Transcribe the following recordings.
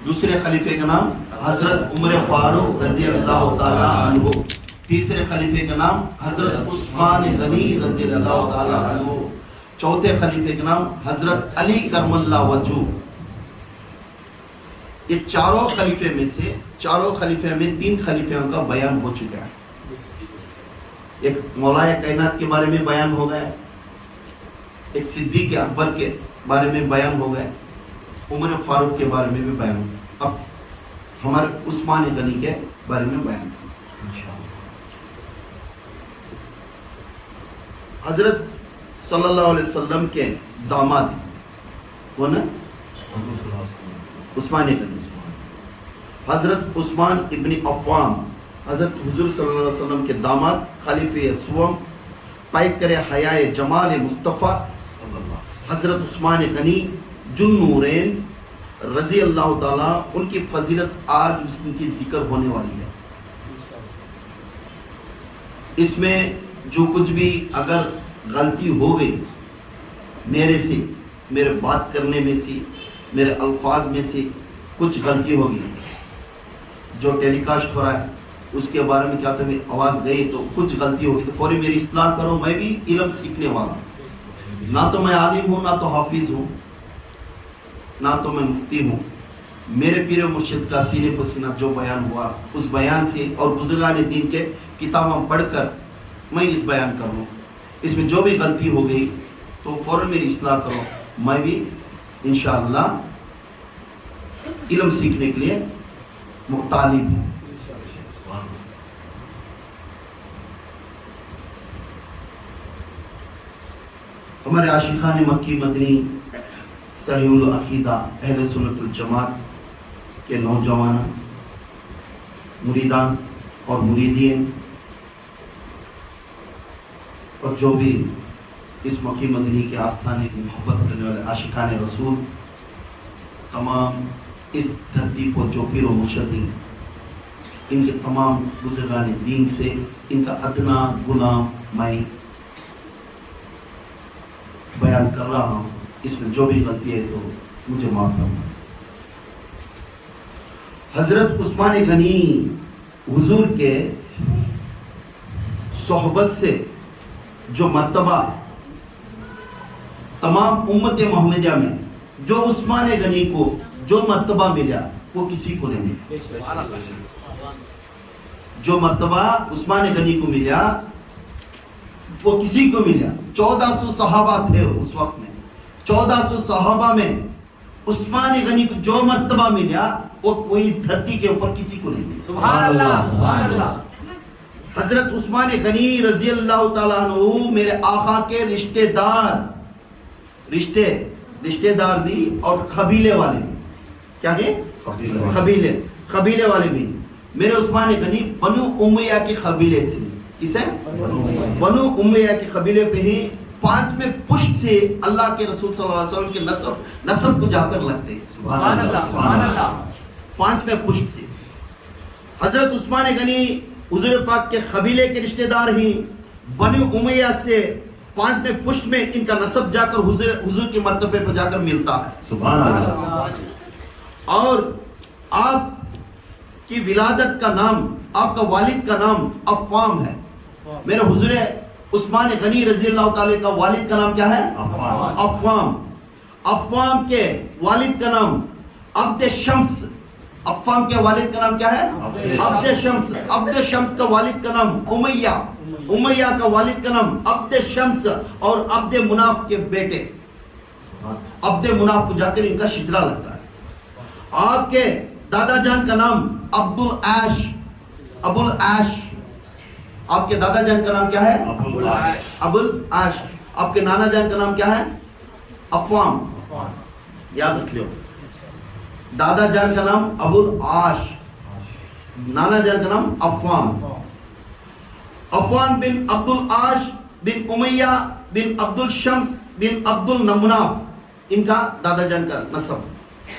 دوسرے خلیفے کا نام حضرت عمر فاروق رضی اللہ تعالی عنہ، تیسرے خلیفے کا نام حضرت عثمان غنی رضی اللہ تعالی عنہ، چوتھے خلیفے کا نام حضرت علی کرم اللہ وجہ۔ یہ چاروں خلیفے میں سے تین خلیفوں کا بیان ہو چکا ہے۔ ایک مولا کائنات کے بارے میں بیان ہو گیا، ایک صدیق اکبر کے بارے میں بیان ہو گیا، عمر فاروق کے بارے میں بھی بیان ہو گیا۔ اب ہمارے عثمان غنی کے بارے میں بیان ہو۔ حضرت صلی اللہ علیہ وسلم کے داماد کون ہے؟ عثمان غنی۔ حضرت عثمان ابن عفان حضرت حضور صلی اللہ علیہ وسلم کے داماد، خلیفہ سوم، پیکر حیائے جمال مصطفیٰ حضرت عثمان غنی جن نورین رضی اللہ تعالیٰ، ان کی فضیلت آج ان کی ذکر ہونے والی ہے۔ اس میں جو کچھ بھی اگر غلطی ہو گئی میرے سے، میرے بات کرنے میں سے، میرے الفاظ میں سے کچھ غلطی ہوگی، جو ٹیلی کاسٹ ہو رہا ہے اس کے بارے میں کیا تمہیں آواز گئی تو کچھ غلطی ہوگی تو فوری میری اصلاح کرو۔ میں بھی علم سیکھنے والا ہوں، نہ تو میں عالم ہوں، نہ تو حافظ ہوں، نہ تو میں مفتی ہوں۔ میرے پیر مرشد کا سینے پر سینہ جو بیان ہوا اس بیان سے اور بزرگان دین کے کتابیں پڑھ کر میں اس بیان کر رہا ہوں۔ اس میں جو بھی غلطی ہو گئی تو فوراً میری اصلاح کرو۔ میں بھی انشاءاللہ علم سیکھنے کے لیے مطالب ہوں۔ ہمارے عاشقان مکی مدنی صحیح العقیدہ اہل سنت الجماعت کے نوجوان مریدان اور مریدین اور جو بھی اس مکی مدنی کے آستانے کی محبت کرنے والے عاشقان رسول، تمام اس دھرتی پر جو پیر و مرشد ہیں، ان کے تمام بزرگان دین سے ان کا ادنا غلام میں بیان کر رہا ہوں۔ اس میں جو بھی غلطی ہے تو مجھے معاف کرنا۔ حضرت عثمان غنی حضور کے صحبت سے جو مرتبہ تمام امت محمدیہ میں جو عثمان غنی کو جو مرتبہ ملا وہ کسی کو نہیں ملا۔ جو مرتبہ عثمان غنی کو ملا وہ کسی کو ملا۔ 1400 صحابہ تھے اس وقت میں، 1400 صحابہ میں عثمان غنی کو جو مرتبہ ملا وہ اس دھرتی کے اوپر کسی کو نہیں ملا۔ سبحان اللہ، سبحان اللہ۔ حضرت عثمان غنی رضی اللہ تعالیٰ عنہ میرے آقا کے رشتہ دار بھی اور قبیلے والے بھی، کیا ہے؟ قبیلے والے بھی۔ میرے عثمان غنی بنو امیہ کے قبیلے سے، کسے؟ بنو امیہ کے قبیلے پہ ہی پانچویں پشت سے اللہ کے رسول صلی اللہ علیہ وسلم کے نسب کو جا کر لگتے ہیں۔ سبحان اللہ، سبحان اللہ۔ پانچویں پشت سے حضرت عثمان غنی حضور پاک کے قبیلے کے رشتہ دار ہی، بنو امیہ سے پانچویں پشت میں ان کا نسب جا کر حضور کے مرتبے پر جا کر ملتا ہے۔ سبحان اللہ۔ اور آپ کی ولادت کا نام، آپ کا والد کا نام عفام ہے۔ میرے حضور عثمان غنی رضی اللہ تعالی کا والد کا نام کیا ہے؟ عفام۔ عفام کے والد کا نام عبد شمس۔ عفام کے والد کا نام کیا ہے؟ عبد شمس۔ عبد شمس کا والد کا نام امیہ۔ امیہ کا والد کا نام عبد شمس اور عبد مناف کے بیٹے عبد مناف کو جا کر ان کا شجرا لگتا ہے۔ آپ کے دادا جان کا نام ابو العاش۔ آپ کے دادا جان کا نام کیا ہے؟ ابو العاش۔ آپ کے نانا جان کا نام کیا ہے؟ عفام۔ یاد رکھ لو، دادا جان کا نام ابو العاش، نانا جان کا نام عفام۔ عفان بن عبد العاش بن امیہ بن عبد الشمس بن عبد المناف، ان کا دادا جان کا نسب،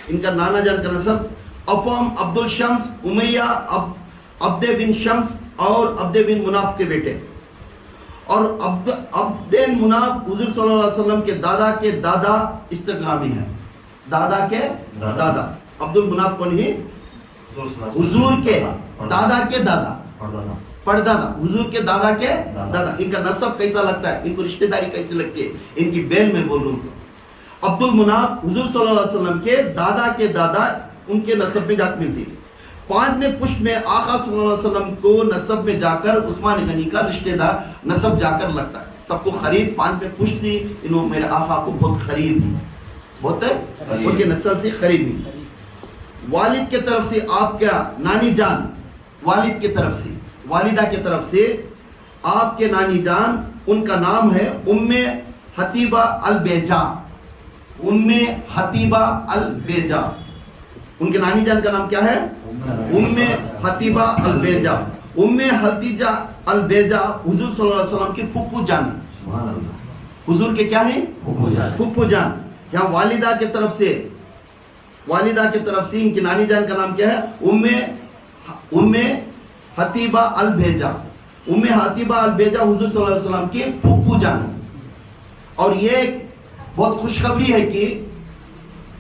ان کا نانا جان کا نسب عفام عبد الشمس، امیہ عبد بن شمس اور عبد بن مناف کے بیٹے۔ اور عبد مناف حضور صلی اللہ علیہ وسلم کے دادا استغرامی ہے، دادا کے دادا عبد المناف کون ہے؟ حضور کے دادا کے دادا، پردادا، حضور کے دادا کے دادا. ان کا نسب کیسا لگتا ہے، ان کو رشتہ داری کیسی لگتی ہے، ان کی بیل میں بول رہا ہوں. عبد المناف حضور صلی اللہ علیہ وسلم کے دادا ان کے نسب میں جات ملتی ہے. 5ویں پشت میں آقا صلی اللہ علیہ وسلم کو نسب میں جا کر عثمان غنی کا رشتہ دار نسب جا کر لگتا ہے. تب کو قریب 5ویں پشت سے انہوں میرے آقا کو بہت قریب ہیں، بہت ان کے نسل سے قریب ہیں. والد کے طرف سے آپ کیا نانی جان، والد کے طرف سے، والدہ کے طرف سے آپ کے نانی جان، ان کا نام ہے ام حتیبہ البیجا. ام حتیبہ البیجا، ان کے نانی جان کا نام کیا ہے؟ ام حتیبہ البیجا. ام حتیجہ البیجا حضور صلی اللہ علیہ وسلم کی پھپھو جان، حضور کے کیا ہیں؟ پھپھو جان. یہاں والدہ کے طرف سے، والدہ کے طرف سے ان کی نانی جان کا نام کیا ہے؟ ام حتیبہ البیجا. ام حتیبہ البیجا حضور صلی اللہ علیہ وسلم کی پھپھو جان. اور یہ ایک بہت خوشخبری ہے کہ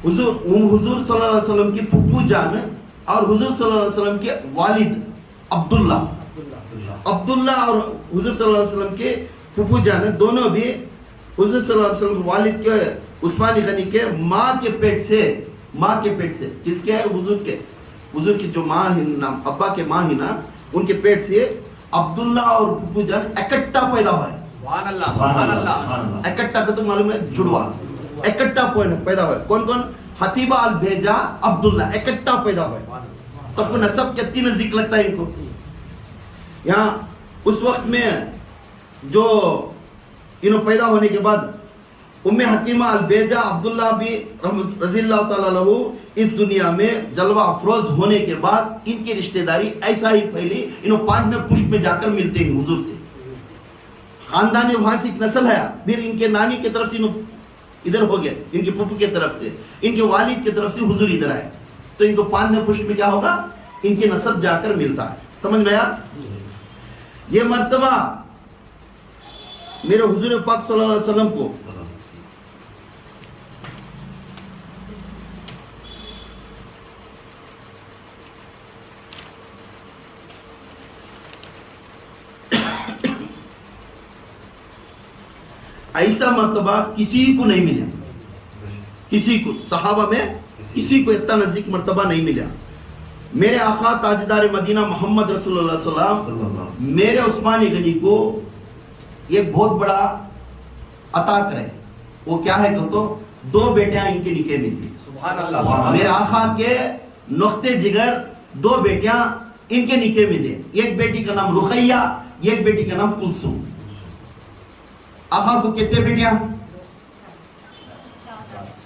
حضور صلی اللہ علیہ وسلم کی پھپھو جان اور حضور صلی اللہ علیہ وسلم کے والد عبداللہ اور حضور صلی اللہ علیہ وسلم کے پھپھو جان دونوں بھی حضور صلی اللہ علیہ وسلم کے والد کے عثمان غنی کے ماں کے پیٹ سے کس کے؟ حضور کی جو ماں ہے، ابا کے ماں ہی نا، ان کے پیٹ سے عبداللہ اور پھپھو جان اکٹھا پیدا ہوئے. سبحان اللہ، سبحان اللہ. اکٹھا کا تو معلوم ہے جڑوا، اکٹھا پیدا ہوئے. کون؟ حتیبہ البیجا، عبداللہ اکٹھا پیدا ہوئے. تب کو نسب کتنی نزدیک لگتا ہے ان کو. یہاں اس وقت میں جو انہوں پیدا ہونے کے بعد ام حکیمہ البیجا عبداللہ بھی رضی اللہ تعالیٰ عنہ اس دنیا میں جلوہ افروز ہونے کے بعد ان کی رشتہ داری ایسا ہی پھیلی، انہوں 5ویں پشت میں جا کر ملتے ہیں حضور سے. خاندان وہاں سے ایک نسل ہے. پھر ان کے نانی کی طرف سے ادھر ہو گئے، ان کے پھپھو کی طرف سے، ان کے والد کی طرف سے حضور ادھر آئے. تو ان کو 5ویں پشت میں کیا ہوگا؟ ان کے نسب جا کر ملتا ہے. سمجھ میں آیا؟ یہ مرتبہ میرے حضور پاک صلی اللہ علیہ وسلم کو ایسا مرتبہ کسی کو نہیں ملا، کسی کو صحابہ میں کسی کو اتنا نزدیک مرتبہ نہیں ملا. میرے آقا تاجدار مدینہ محمد رسول اللہ صلی اللہ علیہ وسلم میرے عثمان غنی کو ایک بہت بڑا عطا کرے. وہ کیا ہے کہ تو 2 بیٹیاں ان کے نکاح میں تھی. سبحان اللہ. میرے آقا کے نقطے جگر 2 بیٹیاں ان کے نکاح میں دے. ایک بیٹی کا نام رقیہ، ایک بیٹی کا نام کلثوم. آقا کو کتنے بیٹیاں؟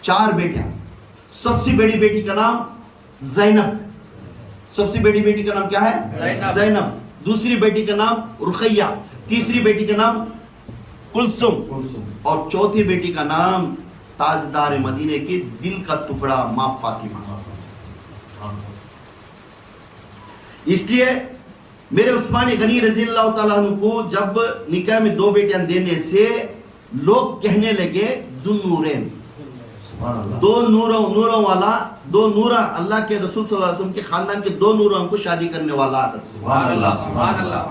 4 بیٹیاں. سب سے بڑی بیٹی کا نام زینب، سب سے بڑی بیٹی کا نام کیا ہے؟ زینب. دوسری بیٹی کا نام رقیہ، تیسری بیٹی کا نام کلثوم، اور چوتھی بیٹی کا نام تاجدار مدینے کی دل کا ٹکڑا ماں فاطمہ. اس لیے میرے عثمان غنی رضی اللہ تعالیٰ عنہ کو جب نکاح میں 2 بیٹیاں دینے سے لوگ کہنے لگے ذو نورین، 2 نوروں والا، 2 نور، اللہ کے رسول صلی اللہ علیہ وسلم کے خاندان کے 2 نوروں کو شادی کرنے والا. سبحان اللہ، سبحان اللہ.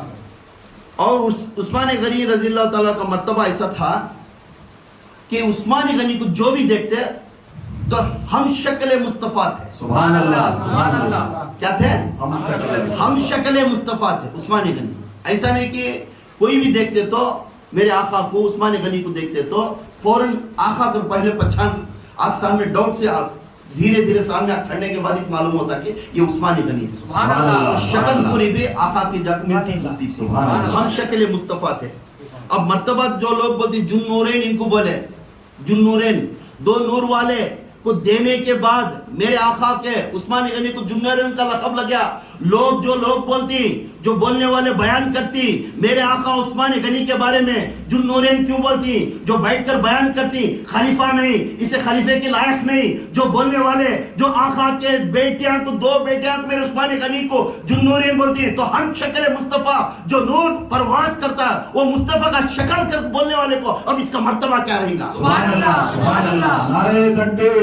اور عثمان غنی رضی اللہ تعالیٰ کا مرتبہ ایسا تھا کہ عثمان غنی کو جو بھی دیکھتے تو ہم شکل مصطفیٰ تھے. سبحان اللہ، سبحان اللہ. کیا تھے؟ ہم شکل مصطفیٰ تھے عثمان غنی. ایسا نہیں کہ کوئی بھی دیکھتے تو میرے آقا کو، عثمان غنی کو دیکھتے تو فوراً آقا کو پہلے پہچان، آپ سامنے ڈاؤٹ سے آپ دھیرے دھیرے سامنے کھڑنے کے بعد ایک معلوم ہوتا کہ یہ عثمان غنی ہے. سبحان اللہ. شکل پوری بھی آقا کی جات ملتی جلتی تھی. ہم شکل مصطفیٰ تھے. اب مرتبہ جو لوگ بولتے جن نورین، ان کو بولے جن نورین، 2 نور والے کو دینے کے بعد میرے آقا کے عثمان غنی کو جن نورین کا لقب لگیا. لوگ جو لوگ بولتی، جو بولنے والے بیان کرتی میرے آقا عثمان غنی کے بارے میں جن نورین کیوں بولتی، جو بیٹھ کر بیان کرتی خلیفہ نہیں، اسے خلیفے کے لائق نہیں، جو بولنے والے جو آقا کے بیٹیاں کو 2 بیٹیاں کو میرے عثمان غنی کو جن نورین بولتی، تو ہم شکل مصطفیٰ جو نور پرواز کرتا ہے وہ مصطفیٰ کا شکل کر بولنے والے کو اب اس کا مرتبہ کیا رہے گا؟ سبحان اللہ، سبحان اللہ. نعرہ تکبیر،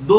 2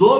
2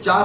4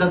10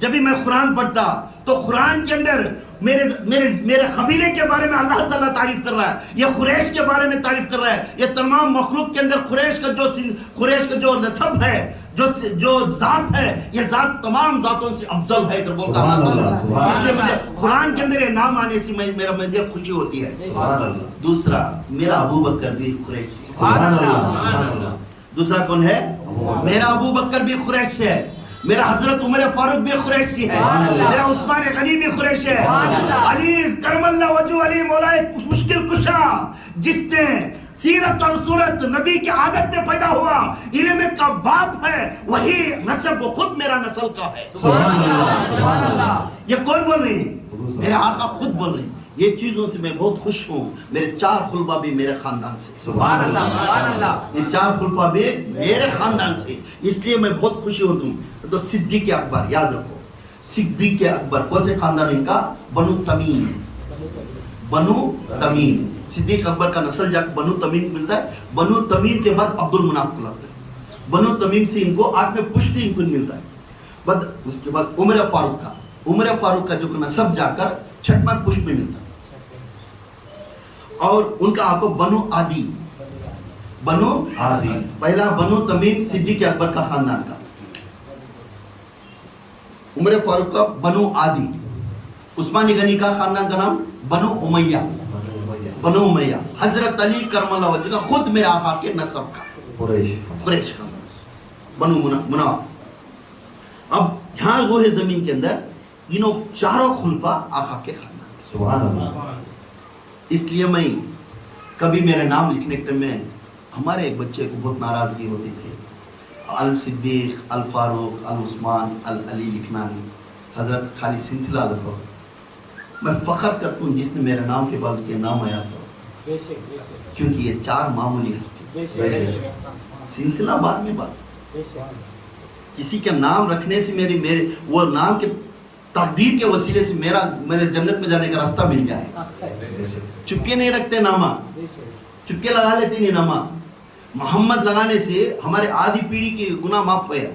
جب بھی میں قرآن پڑھتا تو قرآن کے اندر میرے قبیلے کے بارے میں اللہ تعالیٰ تعریف کر رہا ہے، یہ قریش کے بارے میں تعریف کر رہا ہے، یہ تمام مخلوق کے اندر قریش کا جو نسب ہے، جو ذات ہے، یہ ذات تمام ذاتوں سے افضل ہے بول کر اللہ تعالیٰ، اس لیے مجھے قرآن کے اندر یہ نام آنے سے مجھے خوشی ہوتی ہے۔ سبحان اللہ، دوسرا میرا ابو بکر بھی قریش سے، سبحان اللہ، سبحان اللہ، دوسرا کون ہے؟ میرا ابو بکر بھی قریش سے ہے، میرا حضرت عمر فاروق بھی قریش سے ہے، میرا عثمان غنی بھی قریش سے ہے، علی کرم اللہ وجہ علی مولا مشکل کشا جس نے سیرت اور صورت نبی کی عادت میں پیدا ہوا، علم کا باپ ہے، وہی نسب وہ خود میرا نسل کا ہے۔ سبحان اللہ، سبحان اللہ، یہ کون بول رہی ہے؟ میرے آقا خود بول رہی ہیں۔ یہ چیزوں سے میں بہت خوش ہوں، میرے 4 خلفاء بھی میرے خاندان سے، سبحان اللہ سبحان اللہ، یہ 4 خلفاء بھی میرے خاندان سے، اس لیے میں بہت خوشی ہوتا ہوں۔ تو صدیق اکبر یاد رکھو، صدیق اکبر کون سے خاندان ان کا؟ بنو تمیم، بنو تمیم، صدیق اکبر کا نسل جا کے بنو تمیم ملتا ہے، بنو تمیم کے بعد عبد المناف کو لگتا ہے، بنو تمیم سے ان کو 8ویں پشت ان کو ملتا ہے، بعد اس کے بعد عمر فاروق کا جو نسب جا کر 6واں پشت میں ملتا ہے، اور ان کا آپ کو بنو عادی، بنو عادی، پہلا بنو تمیم صدیق اکبر کا خاندان کا، عمر فاروق کا بنو عادی، عثمان غنی کا خاندان کا نام بنو امیہ، بنو امیہ، حضرت علی کرم اللہ وجہ کا خود میرے آقا کے نسب کا قریش کا بنو مناف۔ اب یہاں وہ ہے زمین کے اندر انہوں 4 خلفاء آقا کے خاندان، سبحان اللہ، اس لیے میں کبھی میرے نام لکھنے کے میں ہمارے ایک بچے کو بہت ناراضگی ہوتی تھی، الصدیق، الفاروق، العثمان، العلی لکھنا نہیں، حضرت خالی سلسلہ لکھو۔ میں فخر کرتا ہوں جس نے میرے نام کے بعد کے نام آیا تھا، کیونکہ یہ 4 معمولی ہستی، سلسلہ بعد میں بات، کسی کے نام رکھنے سے میرے وہ نام کے تقدیر کے وسیلے سے میرے جنت میں جانے کا راستہ مل جائے۔ چپکے نہیں رکھتے نامہ، چپکے لگا لیتے نہیں نامہ، محمد لگانے سے ہمارے آدھی پیڑھی کی گناہ معاف ہوئے،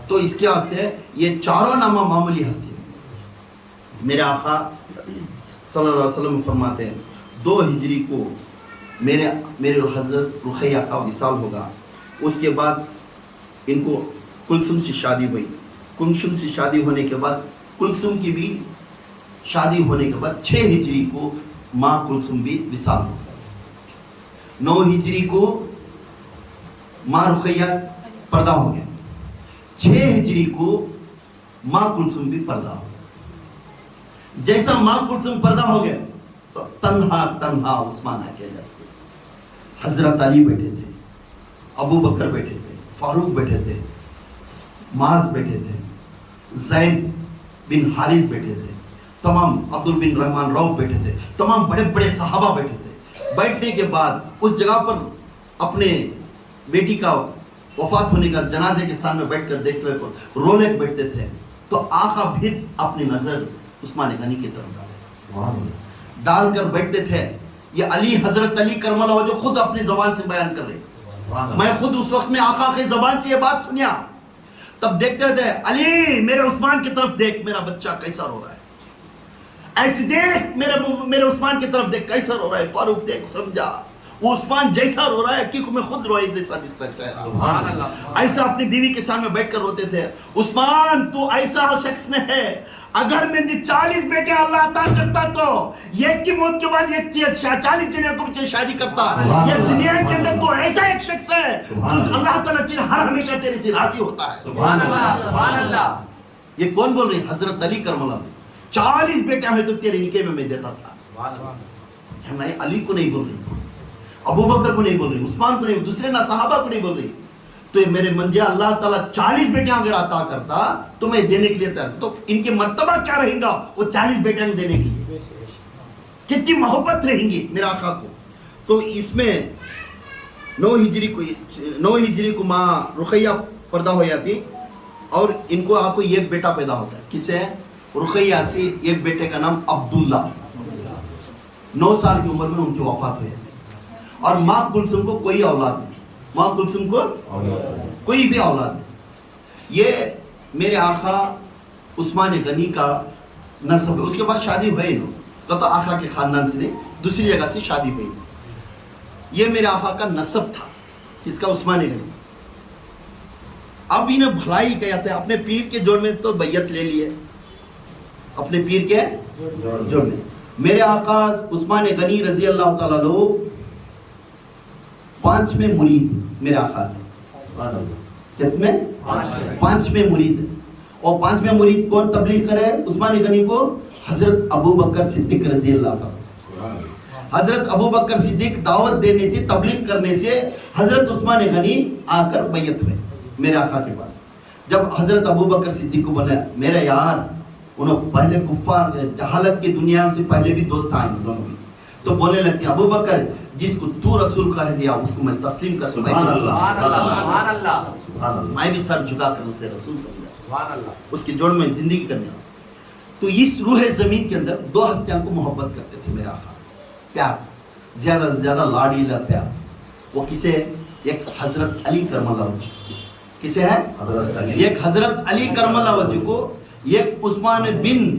تو اس کے واسطے یہ 4 نامہ معمولی ہستی۔ میرے آقا صلی اللہ علیہ وسلم فرماتے ہیں 2 ہجری کو میرے حضرت رقیہ کا وصال ہوگا، اس کے بعد ان کو کلثوم سے شادی ہوئی، کلثوم سے شادی ہونے کے بعد کلثوم کی بھی شادی ہونے کے بعد 6 ہجری کو ماں کلثوم بھی وصال ہو گئی، 9 ہجری کو ماں رقیہ پردہ ہو گیا، 6 ہجری کو ماں کلثوم بھی پردہ ہو گیا۔ جیسا ماں کلثوم پردہ ہو گیا تو تنہا عثمان اکیلا، حضرت علی بیٹھے تھے، ابو بکر بیٹھے تھے، فاروق بیٹھے تھے، معاذ بیٹھے تھے، زید بن حارث بیٹھے تھے، تمام عبد بن رحمان روف بیٹھے تھے، تمام بڑے بڑے صحابہ بیٹھے تھے۔ بیٹھنے کے بعد اس جگہ پر اپنے بیٹی کا وفات ہونے کا جنازے کے سامنے بیٹھ کر دیکھتے ہوئے رونے بیٹھتے تھے، تو آقا بھی اپنی نظر عثمان غنی کی طرف ڈال کر بیٹھتے تھے۔ یہ علی، حضرت علی کرم اللہ وجہ خود اپنی زبان سے بیان کر رہے، میں خود اس وقت میں آقا کی زبان سے یہ بات سنیا، تب دیکھتے تھے علی میرے عثمان کی طرف دیکھ، میرا بچہ کیسا رو رہا ہے، ایسے دیکھ میرے عثمان کی طرف دیکھ کیسا رو رہا ہے، فاروق دیکھ سمجھا وہ عثمان جیسا رو رہا ہے کیونکہ میں خود روئے جیسا دکھ رہا ہے۔ ایسا اپنی بیوی کے سامنے بیٹھ کر روتے تھے، عثمان تو ایسا شخص نے ہے، اگر میں 40 بیٹے اللہ عطا کرتا تو ایک کی موت کے بعد 40 جنوں کو شادی کرتا، یہ دنیا کے اندر تو ایسا ایک شخص ہے تو اللہ تعالیٰ ہر ہمیشہ تیرے سے راضی ہوتا ہے۔ سبحان اللہ سبحان اللہ، یہ کون بول رہے ہیں؟ حضرت علی کرم اللہ، 40 بیٹے ہوئے تو تیرے نکاح میں دیتا تھا۔ علی کو نہیں بول رہی، ابو بکر کو نہیں بول رہی، عثمان کو نہیں، دوسرے نہ صحابہ کو نہیں بول رہی، تو یہ میرے منجے اللہ تعالیٰ 40 بیٹیاں اگر عطا کرتا تو میں دینے کے لیے تیار، تو ان کی مرتبہ کیا رہیں گا وہ 40 بیٹیاں دینے کے لیے، کتنی محبت رہیں گی میرے آقا کو۔ تو اس میں 9 ہجری کو ماں رقیہ پردہ ہو جاتی، اور ان کو آپ کو ایک بیٹا پیدا ہوتا ہے، کس ہے؟ رقیہ سے ایک بیٹے کا نام عبداللہ، 9 سال کی عمر میں ان کی وفات ہو جاتی، اور ماں کلثوم کو کوئی اولاد نہیں، ماں کلثوم کو کوئی بھی اولاد نہیں۔ یہ میرے آقا عثمان غنی کا نسب ہے. اس کے بعد شادی ہوئی نا تو آقا کے خاندان سے نہیں, دوسری جگہ سے شادی ہوئی. یہ میرے آقا کا نسب تھا, کس کا؟ عثمان غنی. اب انہیں بھلائی کہتے ہیں, اپنے پیر کے جوڑ میں تو بیعت لے لیے, اپنے پیر کے جوڑ میں. میرے آقا عثمان غنی رضی اللہ تعالیٰ عنہ 5ویں مرید میرے آقا کے. کتنے؟ 5ویں مرید. اور 5ویں مرید کون تبلیغ کرے عثمان غنی کو؟ حضرت ابو بکر صدیق رضی اللہ تعالیٰ. حضرت ابو بکر صدیق دعوت دینے سے, تبلیغ کرنے سے حضرت عثمان غنی آ کر بیعت ہوئے میرے آقا کے بعد. جب حضرت ابو بکر صدیق کو بولا میرے یار, انہوں پہلے کفار جہالت کی دنیا سے پہلے بھی دوست آئیں گے دونوں بھی, تو بولنے لگتے ہیں ابو بکر جس کو تو رسول کہہ دیا اس کو میں تسلیم کرتا ہوں, سبحان اللہ سبحان اللہ میں بھی سر جھکا کر اسے رسول سمجھا, سبحان اللہ. اس کی جوڑ میں زندگی کرنے. تو اس روح زمین کے اندر 2 ہستیاں کو محبت کرتے تھے میرے آقا, پیار, زیادہ سے زیادہ لاڈیلا پیار. وہ کسے؟ ایک حضرت علی کرم اللہ وجہ. کسے ہے؟ ایک حضرت علی کرم اللہ وجہ کو, ایک عثمان بن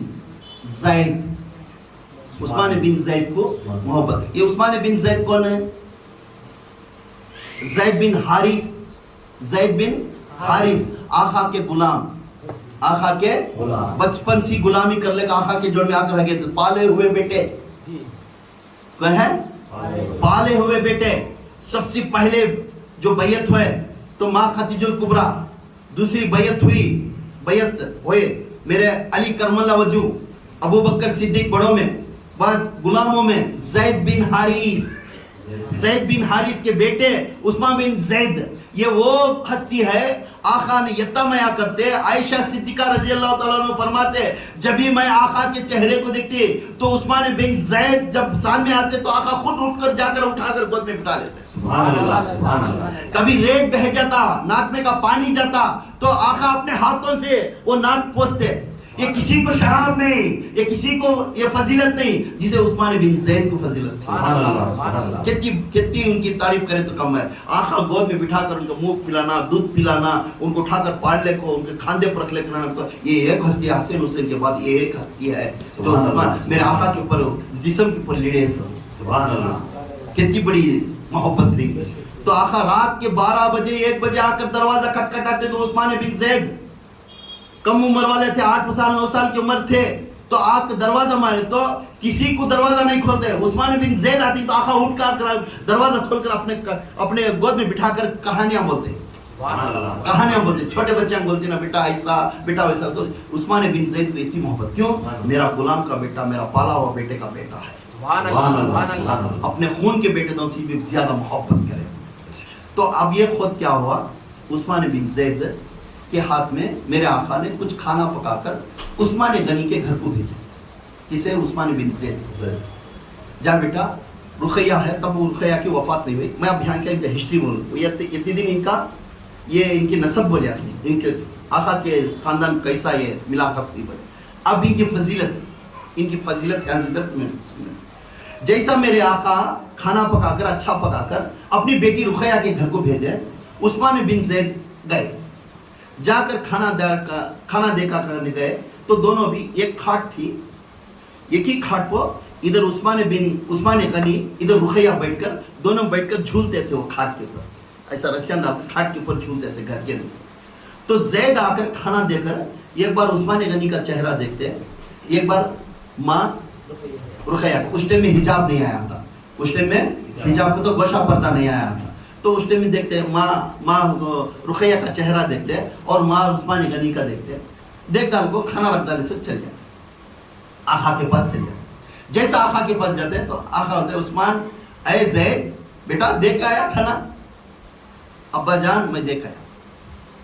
زید. عثمان بن زید کو محبت. یہ عثمان بن زید کون ہے؟ زید بن حارث. زید بن حارث آقا کے غلام, آقا کے بچپن سی غلامی کر لے کر آقا کے جوڑ میں آ کر رہ گئے تھے. پالے ہوئے بیٹے کون ہے؟ پالے ہوئے بیٹے. سب سے پہلے جو بیعت ہوئے تو ماں خدیجہ الکبریٰ, دوسری بیعت ہوئے میرے علی کرم اللہ وجہ, ابو بکر صدیق بڑوں میں, بعد غلاموں میں زید بن حارث. زید بن حارث کے بیٹے عثمان بن زید. یہ وہ ہستی ہے آقا نے یتامیا کرتے. عائشہ صدیقہ رضی اللہ تعالیٰ عنہ فرماتے جب بھی میں آقا کے چہرے کو دیکھتی تو عثمان بن زید جب سامنے آتے تو آقا خود اٹھ کر جا کر اٹھا کر گود میں بٹھا لیتے. سبحان اللہ سبحان اللہ. کبھی ریت بہ جاتا, ناک میں کا پانی جاتا تو آقا اپنے ہاتھوں سے وہ ناک پوچھتے. یہ کسی کو شراب نہیں, یہ کسی کو یہ فضیلت نہیں جسے عثمان بن زید کو فضیلت. سبحان اللہ سبحان اللہ. کتنی ان کی تعریف کرے تو کم ہے. آقا گود میں بٹھا کر ان کو منہ پلانا, دودھ پلانا, ان کو اٹھا کر پاڑلے کو ان کے کھاندے پر رکھ لے کر, تو یہ ایک ہستی ہے. حسین حسین کے بعد یہ ایک ہستی ہے جو عثمان میرے آقا کے اوپر جسم کے اوپر لڑے. سبحان اللہ. کتنی بڑی محبت رہی. تو آقا رات کے 12 بجے 1 بجے آ کر دروازہ کھٹکھٹاتے تو عثمان بن زید کم عمر والے تھے, 8 سال 9 سال کی عمر تھے, تو آپ دروازہ مارے تو کسی کو دروازہ نہیں کھولتے. عثمان بن زید آتی تو آقا اٹھ کر دروازہ کھول کر اپنے گود میں بٹھا کر کہانیاں بولتے. کہانیاں بولتے, چھوٹے بچے بولتے نا بیٹا ایسا بیٹا ویسا. تو عثمان بن زید کو اتنی محبت کیوں؟ میرا غلام کا بیٹا, میرا پالا ہوا بیٹے کا بیٹا ہے. سبحان اللہ سبحان اللہ. اپنے خون کے بیٹے تو اسی بھی زیادہ محبت کرے. تو اب یہ خود کیا ہوا, عثمان بن زید کے ہاتھ میں میرے آقا نے کچھ کھانا پکا کر عثمان غنی کے گھر کو بھیجا. کسے؟ عثمان بن زید. جا بیٹا رقیہ ہے, تب وہ رقیہ کی وفات نہیں ہوئی. میں اب یہاں کا ہسٹری بولوں, اتنی دن ان کا یہ ان کی نسب بولے, ان کے آقا کے خاندان کیسا یہ ملاقات نہیں بولے. اب ان کی فضیلت حضرت میں جیسا میرے آقا کھانا پکا کر اچھا پکا کر اپنی بیٹی رقیہ کے گھر کو بھیجے, عثمان بن زید گئے. جا کر کھانا دے کر کرنے گئے تو دونوں بھی ایک کھاٹ تھی, ایک ہی کھاٹ پر ادھر عثمان غنی ادھر رقیہ بیٹھ کر, دونوں بیٹھ کر جھولتے تھے وہ کھاٹ کے اوپر, ایسا رسیاں ڈال کر کھاٹ کے اوپر جھولتے تھے گھر کے اندر. تو زید آ کر کھانا دے کر ایک بار عثمان غنی کا چہرہ دیکھتے, ایک بار ماں رقیہ. اس ٹائم میں حجاب نہیں آیا تھا, اس ٹائم میں حجاب کو تو گوشہ پردہ نہیں آیا تھا. تو اس ٹائم میں دیکھتے ماں رقیہ کا چہرہ دیکھتے اور ماں عثمان غنی کا دیکھتے. دیکھ ڈال کو کھانا رکھ ڈالے سے چل جاتے, آقا کے پاس چل جاتے. جیسا آقا کے پاس جاتے تو آقا ہوتے عثمان اے زید بیٹا دیکھ آیا کھانا؟ ابا جان میں دیکھ آیا.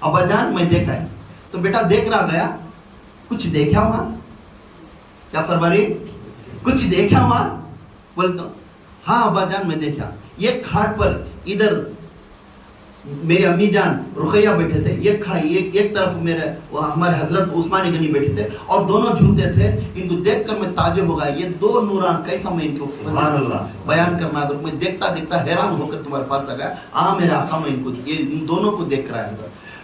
ابا جان میں دیکھ آیا. تو بیٹا دیکھ رہا گیا, کچھ دیکھا وہاں؟ کیا فرما رہی؟ کچھ دیکھا وہاں؟ بولتا ہاں ابا جان میں دیکھا. یہ کھاٹ پر ادھر میرے امی جان رقیہ بیٹھے تھے, ایک طرف میرے ہمارے حضرت عثمان غنی بیٹھے تھے اور دونوں جھولتے تھے. ان کو دیکھ کر میں تعجب ہو گیا, یہ دو نوران کیسا میں ان کو بیان کرنا, اگر میں دیکھتا دیکھتا حیران ہو کر تمہارے پاس آ گیا. میرے آقا میں ان دونوں کو دیکھ رہا ہے.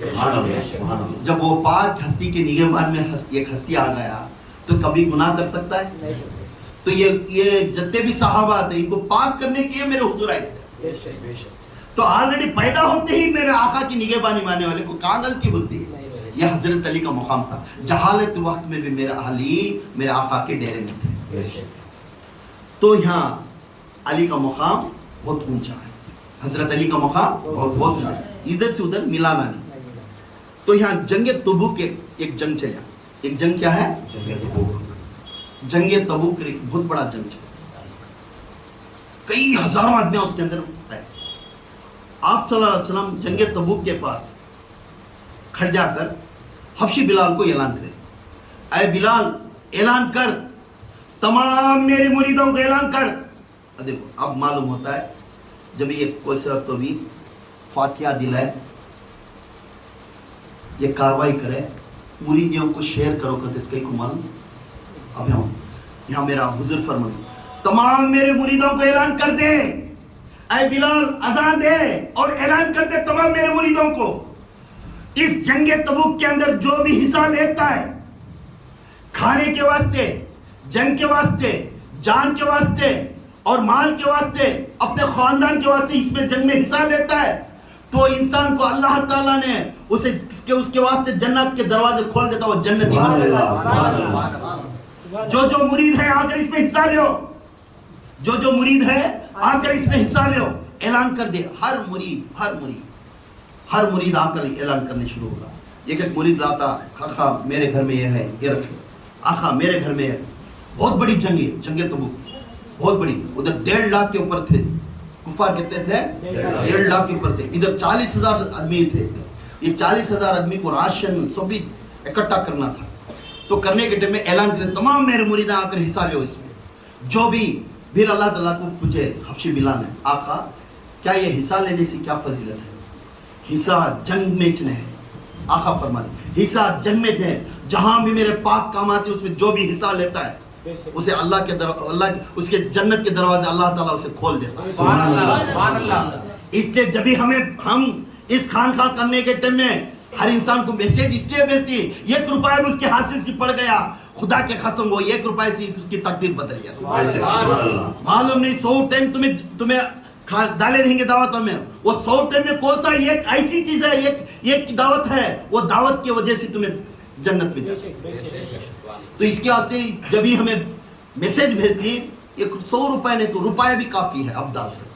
سبحان اللہ سبحان اللہ جب وہ پاک ہستی کے نگہبان میں ایک ہستی آ گیا تو کبھی گناہ کر سکتا ہے؟ تو یہ جتنے بھی صحابہ تھے ان کو پاک کرنے کے لیے میرے حضور آئے تھے. تو آلریڈی پیدا ہوتے ہی میرے آقا کی نگہبانی ماننے والے کو کہاں غلطی بولتی ہے؟ یہ حضرت علی کا مقام تھا. جہالت وقت میں بھی میرا علی میرے آقا کے ڈیرے میں تھے. تو یہاں علی کا مقام بہت اونچا ہے. حضرت علی کا مقام بہت اونچا ہے, ادھر سے ادھر ملانا نہیں. تو یہاں جنگ تبوک ایک جنگ چلا. ایک جنگ کیا ہے؟ جنگ تبوک ایک بہت بڑا جنگ چلا. کئی ہزاروں آدمی اس کے اندر ہوتا ہے. آپ صلی اللہ علیہ وسلم جنگ تبوک کے پاس کھڑ جا کر حبشی بلال کو اعلان کرے, اے بلال اعلان کر, تمام میرے مریدوں کو اعلان کر. دیکھو اب معلوم ہوتا ہے جب یہ کوئی صرف تو بھی فاتحہ دلائے, یہ کاروائی کرے, مریدوں کو شیئر کرو کرتے اس کا کو معلوم. اب یہاں میرا حضور فرمائے تمام میرے مریدوں کو اعلان کر دے, اے بلال اذان دے اور اعلان کر دے تمام میرے مریدوں کو, اس جنگ تبوک کے اندر جو بھی حصہ لیتا ہے کھانے کے واسطے, جنگ کے واسطے, جان کے واسطے اور مال کے واسطے, اپنے خاندان کے واسطے اس میں جنگ میں حصہ لیتا ہے, تو انسان کو اللہ تعالیٰ نے اس کے واسطے جنت کے دروازے کھول دیتا, وہ جنتی بن جاتا. جو مرید ہے آ کر اس میں حصہ لو, جو مرید ہے آ کر اس میں حصہ لو. اعلان کر دے, ہر مرید آ کر اعلان کرنے شروع ہوگا. ایک مرید لاتا, آقا میرے گھر میں یہ ہے, یہ رکھ لو. آقا میرے گھر میں ہے. بہت بڑی جنگ ہے, جنگ تبوک بہت بڑی. ادھر 1.5 لاکھ کے اوپر تھے کفار, کتنے تھے؟ 1.5 لاکھ کے اوپر تھے. ادھر 40,000 آدمی تھے. یہ 40,000 آدمی کو راشن سب بھی اکٹھا کرنا تھا. تو کرنے کے ٹائم میں اعلان کرے تمام میرے مرید آ کر حصہ لو اس میں. جو بھی پھر اللہ تعالیٰ کو پوچھے حبشی بلال نے, آقا کیا یہ حصہ لینے سے کیا فضیلت ہے؟ حصہ جنگ میں ہے. آقا فرما دے حصہ جنگ میں ہے, جہاں بھی میرے پاک کام آتے اس میں جو بھی حصہ لیتا ہے اسے اس کے جنت کے دروازے اللہ تعالیٰ اسے کھول دیتا ہے. سبحان اللہ سبحان اللہ. اس لیے جب بھی ہم اس خانقاہ کرنے کے ٹائم میں ہر انسان کو میسیج اس لیے بھیجتی ہے, 1 روپیہ بھی اس کے حاصل سے پڑ گیا, خدا کے قسم وہ 1 روپیہ سے اس کی تقدیر بدل گیا. معلوم نہیں 100 ٹائم تمہیں ڈالے رہیں گے دعوتوں میں, وہ 100 ٹائم میں کون سا ایک ایسی چیز ہے, ایک دعوت ہے, وہ دعوت کی وجہ سے تمہیں جنت میں جائے. تو اس کے واسطے جب ہی ہمیں میسیج بھیجتی ہے, 100 روپے نہیں تو روپیہ بھی کافی ہے, اب ڈال سکتے.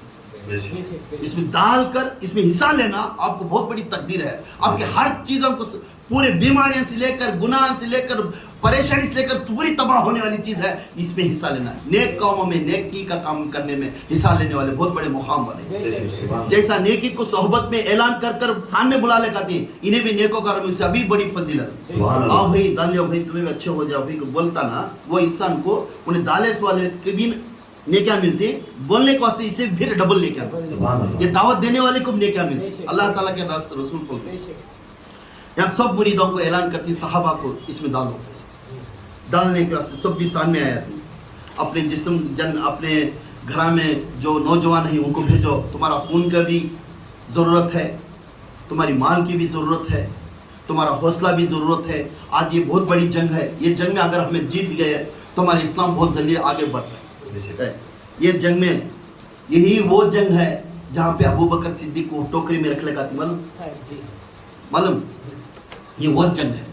اس میں ڈال کر اس میں حصہ لینا آپ کو بہت بڑی تقدیر ہے. آپ کے ہر چیزوں کو, پورے بیماریاں سے لے کر, گناہ سے لے کر, پریشانی سے لے کر پوری تباہ ہونے والی چیز ہے, اس میں حصہ لینا. نیک کاموں میں, نیکی کا کام کرنے میں حصہ لینے والے بہت بڑے مقام والے. جیسا نیکی کو صحبت میں اعلان کر کر سامنے بلا لے کہتے ہیں, انہیں بھی نیکوں کا رمی سے ابھی بڑی فضیلت. آؤ بھائی ڈال لو, بھائی تمہیں بھی اچھے ہو جاؤ بھائی بولتا نا, وہ انسان کو انہیں دالیس والے کے بھی نیکیاں ملتی, بولنے کے واسطے اسے پھر ڈبل لے کے آتا. یہ دعوت دینے والے کو بھی نیکیاں ملتی اللہ تعالیٰ کے رسول کو. یہاں سب مریدوں کو اعلان کرتی, صحابہ کو اس میں ڈالو. ڈالنے کے واسطے سب بھی سامنے آیا, اپنے جسم اپنے گھر میں جو نوجوان ہیں ان کو بھیجو. تمہارا خون کا بھی ضرورت ہے, تمہاری مال کی بھی ضرورت ہے, تمہارا حوصلہ بھی ضرورت ہے. آج یہ بہت بڑی جنگ ہے, یہ جنگ میں اگر ہمیں جیت گئے تو ہمارا اسلام بہت جلدی آگے بڑھتا ہے. یہ جنگ میں یہی وہ جنگ ہے جہاں پہ ابو بکر صدیق کو ٹوکری میں رکھ لے گا. معلوم یہ وہ جنگ ہے,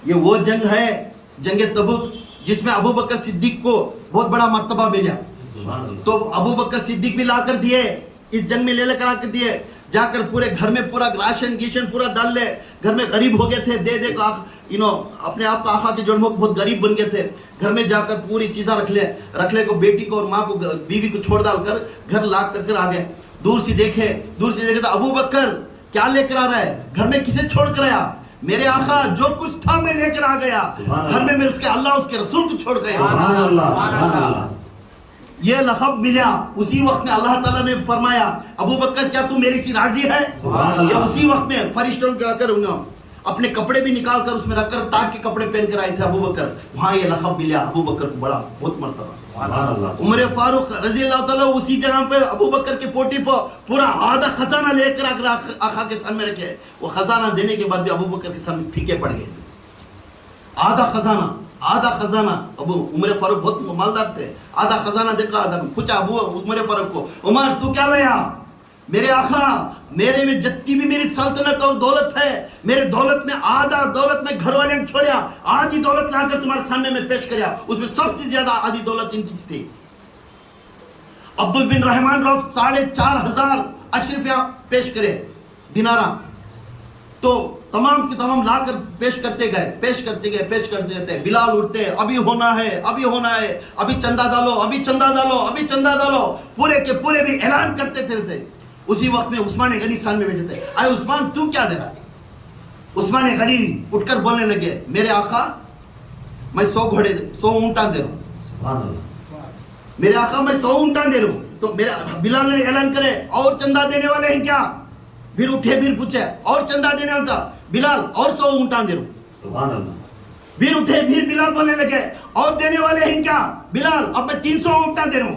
یہ وہ جنگ ہے جنگ تبوک, جس میں ابو بکر صدیق کو بہت بڑا مرتبہ ملا. تو ابو بکر صدیق بھی لا کر دیے, اس جنگ میں لے کر آ کر دیے, جا کر پورے گھر میں پورا راشن گیشن پورا ڈال لے. گھر میں غریب ہو گئے تھے, دے کو اپنے آپ کو آقا کے جوڑ بہت غریب بن گئے تھے. گھر میں جا کر پوری چیزیں رکھ لے کو, بیٹی کو اور ماں کو, بیوی کو چھوڑ ڈال کر گھر لا کر آ گئے. دور سے دیکھے تو ابو بکر کیا لے کر آ رہا ہے, گھر میں کسے چھوڑ کر آیا؟ میرے آقا جو کچھ تھا میں لے کر آ گیا. گھر میں اس کے اللہ اس کے رسول کو چھوڑ گیا. یہ لقب ملا اسی وقت میں. اللہ تعالیٰ نے فرمایا ابو بکر کیا تم میری سی راضی ہے؟ یا اسی وقت میں فرشتوں کے آ کر اپنے کپڑے بھی نکال کر اس میں رکھ کر ٹاٹ کے کپڑے پہن کر آئے تھے ابو بکر. وہاں یہ لقب ملا ابو بکر کو بڑا بہت مرتبہ. عمر فاروق رضی اللہ تعالیٰ اسی جگہ پہ ابو بکر کے پوٹی پر پورا آدھا خزانہ لے کر آقا کے سامنے رکھے. وہ خزانہ دینے کے بعد بھی ابو بکر کے سامنے پھیکے پڑ گئے. آدھا خزانہ ابو عمر فاروق بہت مالدار تھے. آدھا خزانہ دیکھا, آدھا پوچھا ابو عمر فاروق کو, عمر تو کیا لایا؟ میرے آقا میرے میں جتنی بھی میری سلطنت اور دولت ہے, میرے دولت میں آدھا دولت میں گھر والے نے چھوڑیا, آدھی دولت لا کر تمہارے سامنے میں پیش کریا. اس میں سب سے زیادہ آدھی دولت ان کی تھی. عبد بن رحمان روف 4,500 اشرفیہ پیش کرے دینارہ, تو تمام کے تمام لا کر پیش کرتے گئے. بلال اٹھتے, ابھی ہونا ہے, ابھی چندہ ڈالو, پورے کے پورے بھی اعلان کرتے تھے. اسی وقت میں عثمان غنی سامنے بیٹھے تھے. اے عثمان تو کیا دے رہا؟ عثمان غنی اٹھ کر بولنے لگے, میرے آقا میں 100 اونٹاں دے رہا ہوں. میرے آقا میں 100 اونٹاں دے رہا ہوں. تو میرا بلال نے اعلان کرے, اور چندہ دینے والے ہیں کیا؟ پھر اٹھے, پھر پوچھے, اور چندہ دینے والا تھا بلال, اور 100 اونٹاں دے رہا ہوں. پھر اٹھے, پھر بلال بولنے لگے, اور دینے والے ہیں کیا؟ بلال اب میں 300 اونٹاں دے رہا ہوں.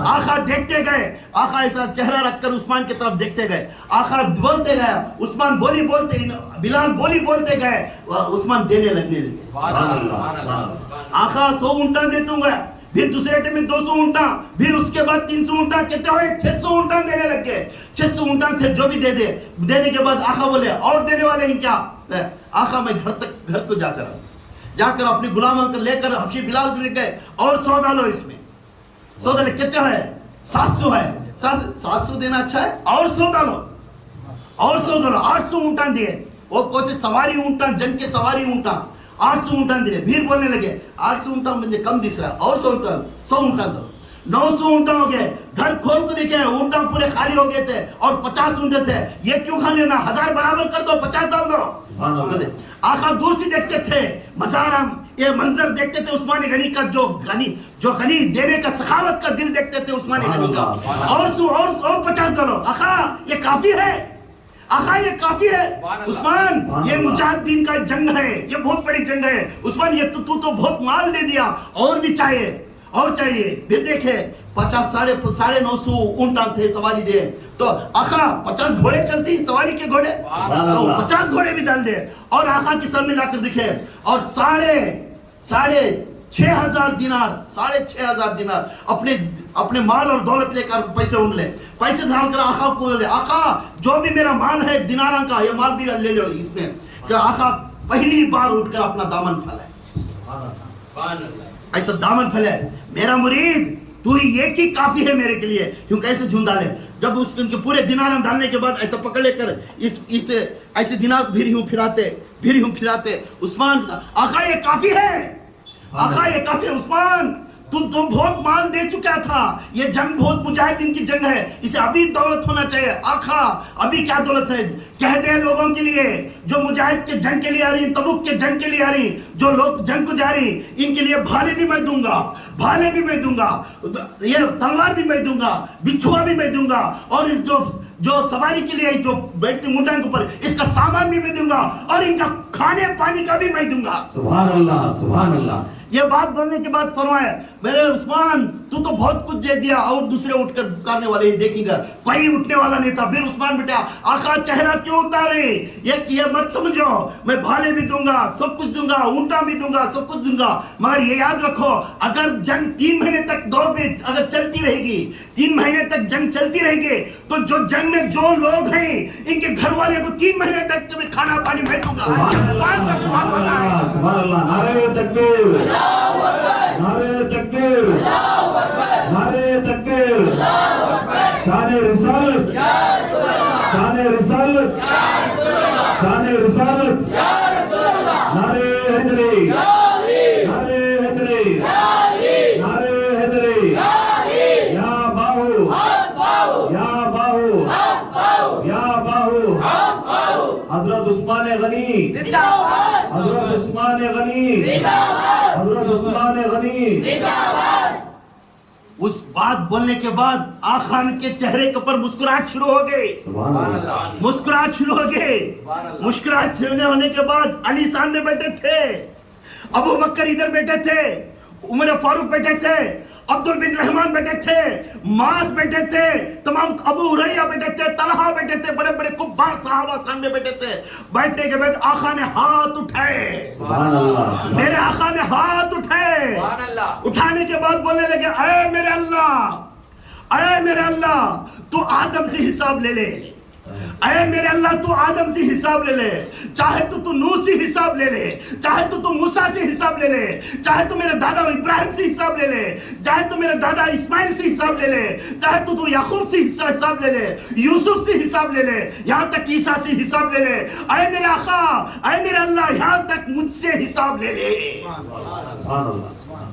آقا دیکھتے گئے, آقا ایسا چہرہ رکھ کر عثمان کی طرف دیکھتے گئے. آقا بولتے گئے, عثمان بلال بولتے گئے, عثمان دینے لگنے. آقا 100 اونٹاں دے دوں گا, پھر دوسرے ٹائم میں 200 اونٹاں, پھر اس کے بعد 300 اونٹاں, کہتے ہوئے 600 اونٹاں دینے لگ گئے. 600 اونٹاں تھے جو بھی دینے کے بعد آقا بولے, اور دینے والے ہیں کیا؟ آقا میں گھر کو جا کر اپنی غلاموں کو لے کر حبشی بلال کو لے گئے, اور 100 ڈالو اس میں. 100 ڈالو, کہتے ہوئے 700 ہے, 700 دینا اچھا ہے, اور 100 ڈالو, 800 اونٹاں دیے. وہ کوئی سواری اونٹاں, جنگ کے سواری اونٹاں, 800 اونٹاں دیے. پھر بولنے لگے 800 اونٹاں مجھے کم دس رہا ہے, اور 100 اونٹاں دو. 900 اونٹاں ہو گئے. گھر کھول کو دیکھے, اونٹاں پورے خالی ہو گئے تھے, اور 50 اونٹے تھے. یہ کیوں کھانے نا, 1000 برابر کر دو, 50 ڈال دو. آقا دور سے دیکھتے تھے مزارم, یہ منظر دیکھتے تھے عثمان غنی کا, جو غنی دینے کا سخاوت کا دل دیکھتے تھے عثمان غنی کا. اور 50 ڈالو. آقا یہ کافی ہے, آقا یہ کافی ہے. عثمان یہ مجاہدین کا جنگ ہے, یہ بہت بڑی جنگ ہے. عثمان یہ تو بہت مال دے دیا, اور بھی چاہیے. پھر دیکھے 950 اونٹاں تھے سواری دے. تو آقا 50 گھوڑے چلتی سواری کے گھوڑے, تو 50 گھوڑے بھی ڈال دے. اور آقا کے سامنے لا کر دیکھے, اور 6,500 دینار اپنے مال اور دولت لے کر پیسے ڈال کر آقا کو لے, آقا جو بھی میرا مال ہے دیناراں کا, یہ مال بھی لے لو اس میں. کہ آقا پہلی بار اٹھ کر اپنا دامن پھیلائے, ایسا دامن پھیلائے, میرا مرید تو ہی ایک ہی کافی ہے میرے کے لیے. کیوں کیسے جھون ڈالے, جب اس کے پورے دیناراں ڈالنے کے بعد ایسا پکڑ لے کر ایسے دینار پھر یوں پھراتے. عثمان, آقا یہ کافی ہے, آقا یہ کافی ہے. عثمان تو بہت مال دے چکا تھا, یہ جنگ بہت مجاہدین کی جنگ ہے, اسے ابھی دولت ہونا چاہیے. آقا ابھی کیا دولت ہے؟ کہہ دے لوگوں کے لیے جو مجاہد کے جنگ کے لیے آ رہی, تبوک کے جنگ کے لیے آ رہی, جو لوگ جنگ کو جا رہی, ان کے لیے بھالے بھی میں دوں گا, یہ تلوار بھی میں دوں گا, بچھوا بھی میں دوں گا, اور جو سواری کے لیے جو بیٹھتے اونٹوں کے اوپر اس کا سامان بھی میں دوں گا, اور ان کا کھانے پانی کا بھی میں دوں گا. سبحان اللہ, سبحان اللہ. یہ بات بولنے کے بعد فرمایا, میرے عثمان تو بہت کچھ دے دیا, اور دوسرے اٹھ کر پکارنے والے دیکھیں گا, کوئی اٹھنے والا نہیں تھا. پھر عثمان بیٹا, آقا چہرہ کیوں اتارے, یہ مت سمجھو میں بھالے بھی دوں گا, سب کچھ دوں گا, اونٹا بھی دوں گا, سب کچھ دوں گا, مگر یہ یاد رکھو اگر جنگ 3 مہینے تک دور میں اگر چلتی رہے گی, 3 مہینے تک جنگ چلتی رہے گی, تو جو جنگ میں جو لوگ ہیں ان کے گھر والے کو 3 مہینے تک تمہیں کھانا پانی میں دوں گا. سبحان اللہ. نعرہ تکبیر, نعرہ تکبیر, نعرہ تکبیر. شان رسالت, شان رسالت, شان رسالت. نعرہ حیدری, نعرہ حیدری, نعرہ حیدری. یا باہو, یا باہو, یا باہو. حضرت عثمان غنی, حضرت عثمان غنی, حضرت عثمان غنی. اس بات بولنے کے بعد آقا کے چہرے کے اوپر مسکراہٹ شروع ہو گئی. سبحان اللہ. مسکراہٹ شروع ہو گئی. مسکراہٹ شروع ہونے کے بعد علی سامنے بیٹھے تھے, ابو بکر ادھر بیٹھے تھے, عمر فاروق بیٹھے تھے, عبد بن رحمان بیٹھے تھے, معاذ بیٹھے تھے, تمام ابو ہریرہ بیٹھے تھے, طلحہ بیٹھے تھے, بڑے بڑے کبار صحابہ سامنے بیٹھے تھے. بیٹھنے کے بعد آقا نے ہاتھ اٹھائے. سبحان اللہ. میرے آقا نے ہاتھ اٹھائے. سبحان اللہ. اٹھانے کے بعد بولنے لگے, اے میرے اللہ, اے میرے اللہ, تو آدم سے حساب لے لے. اے میرے اللہ, تو آدم سے حساب لے لے, چاہے تو نوح سے حساب لے لے, چاہے تو موسیٰ سے حساب لے لے, چاہے تو میرے دادا ابراہیم سے حساب لے لے, چاہے تو میرے دادا اسماعیل سے حساب لے لے, چاہے تو یعقوب سے حساب لے لے, یوسف سے حساب لے لے, یہاں تک عیسیٰ سے حساب لے لے. اے میرے آقا, اے میرے اللہ, یہاں تک مجھ سے حساب لے لے. سبحان اللہ.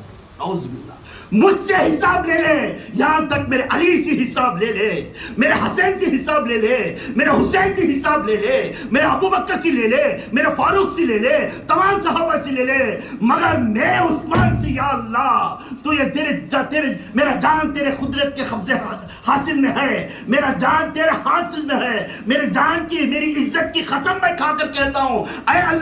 اعوذ باللہ. مجھ سے حساب لے لے, یہاں تک میرے علی سے حساب لے لے, میرے حسین سے حساب لے لے, میرے حسین سے حساب لے لے, میرے ابو بکر سے لے لے, میرے فاروق سے لے لے, تمام صحابہ سے لے لے, مگر میں عثمان سے, یا اللہ, تو یہ تیرے میرا جان تیرے قدرت کے قبضے حاصل میں ہے, میرا جان تیرے حاصل میں ہے, میرے جان کی, میری عزت کی قسم میں کھا کر کہتا ہوں, اے اللہ